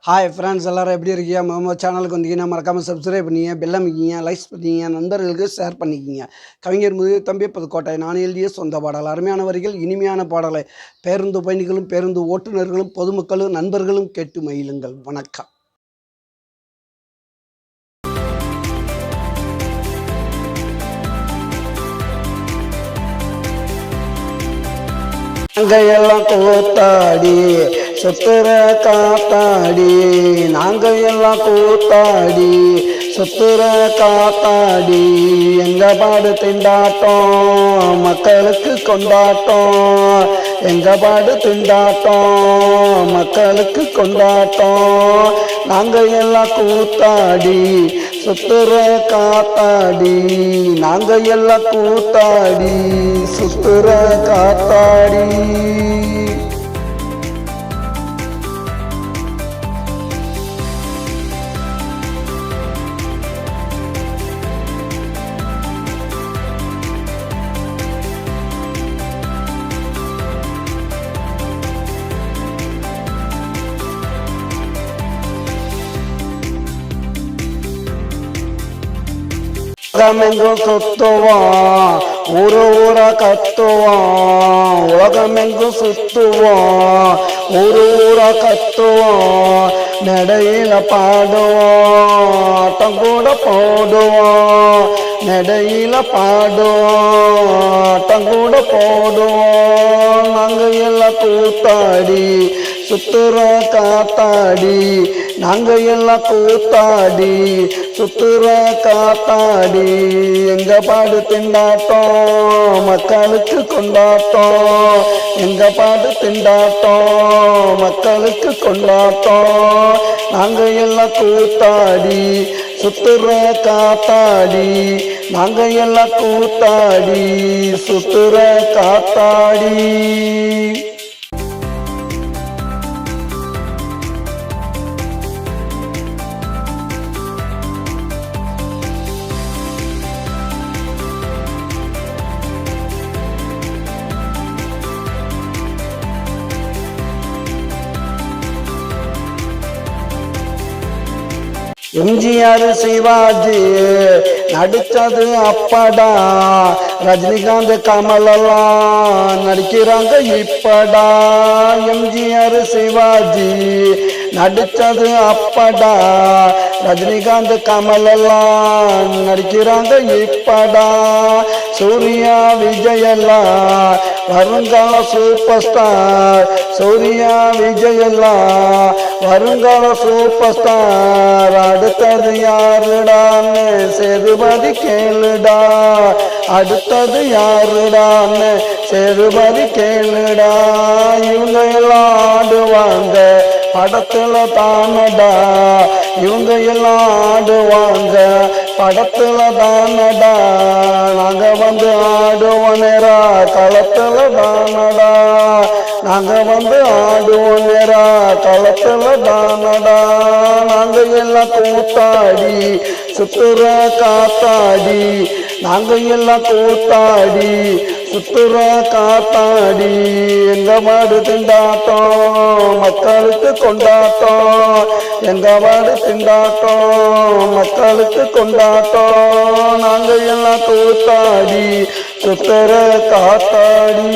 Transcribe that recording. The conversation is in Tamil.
ஹாய் ஃப்ரெண்ட்ஸ், எல்லோரும் எப்படி இருக்கீங்க? நம்ம சேனலுக்கு வந்தீங்கன்னா மறக்காமல் சப்ஸ்கிரைப் பண்ணிங்க, பெல் அமைக்கிங்க, லைக்ஸ் பண்ணிங்க, நண்பர்களுக்கு ஷேர் பண்ணிக்கிங்க. கவிஞர் முதிய தம்பி புதுக்கோட்டை. நான் எழுதிய சொந்த பாடல். அருமையான வரிகள், இனிமையான பாடலை பேருந்து பயணிகளும் பேருந்து ஓட்டுநர்களும் பொதுமக்களும் நண்பர்களும் கேட்டு மகிழுங்கள். வணக்கம். நாங்கள் கூத்தாடி சுத்துற காத்தாடி, நாங்கள் எல்லாம் கூத்தாடி சுத்துற காத்தாடி, எங்க பாடு திண்டாட்டம் மக்களுக்கு கொண்டாட்டம், எங்க பாடு திண்டாட்டம் மக்களுக்கு கொண்டாட்டம். நாங்கள் எல்லாம் கூத்தாடி சுத்துற காத்தாடி, நாங்கள் எல்லாம் கூத்தாடி சுத்துற காத்தாடி. உலகமெங்கும் சுத்துவோம், ஊரு ஊரா கத்துவோம், உலகமெங்கும் சுத்துவோம், ஊரு ஊரா கத்துவோம், நடையில பாடுவோம், ஆட்டம் கூட போடுவோம், நடையில பாடுவோம், ஆட்டம் கூட போடுவோம். நாங்கள் எல்லாம் கூத்தாடி சுத்துற காத்தாடி, நாங்கள் எல்லாம் கூத்தாடி சுத்துற காத்தாடி, எங்க பாடு திண்டாட்டம் மக்களுக்கு கொண்டாட்டம், எங்க பாடு திண்டாட்டம் மக்களுக்கு கொண்டாட்டம். நாங்கள் எல்லாம் கூத்தாடி சுத்துற காத்தாடி, நாங்கள் எல்லாம் கூத்தாடி சுத்துற காத்தாடி. எம்ஜிஆர் சிவாஜி நடிச்சது அப்படா, ரஜினிகாந்த் கமலெல்லாம் நடிக்கிறாங்க இப்படா. எம்ஜிஆர் சிவாஜி நடிச்சது அப்படா, ரஜினிகாந்த் கமலெல்லாம் நடிக்கிறாங்க இப்படா. சூர்யா விஜயெல்லாம் வருங்கால சூப்பர் ஸ்டார், சூர்யா விஜயெல்லாம் வருங்கால சூப்பர் ஸ்டார். அடுத்தது யாருடான்னு சேதுபதி கேளுடா, அடுத்தது யாருடான்னு சேதுபதி கேளுடா. இவங்க எல்லாம் ஆடுவாங்க படத்துல தானடா, இவங்க எல்லாம் ஆடுவாங்க படத்துல தானடா. நாங்க வந்து ஆடுவோம் நேரா களத்துல தானடா, நாங்க வந்து ஆடுவோம் நேரா களத்துல தானடா. நாங்க எல்லாம் கூத்தாடி சுத்துற காத்தாடி, நாங்க எல்லாம் கூத்தாடி சுத்துற காத்தாடி, எங்க மாடு திண்டாட்டம் மக்களுக்கு கொண்டாட்டம், எங்க மாடு திண்டாட்டம் மக்களுக்கு கொண்டாட்டம். நாங்க எல்லாம் கூத்தாடி சுத்துற காத்தாடி.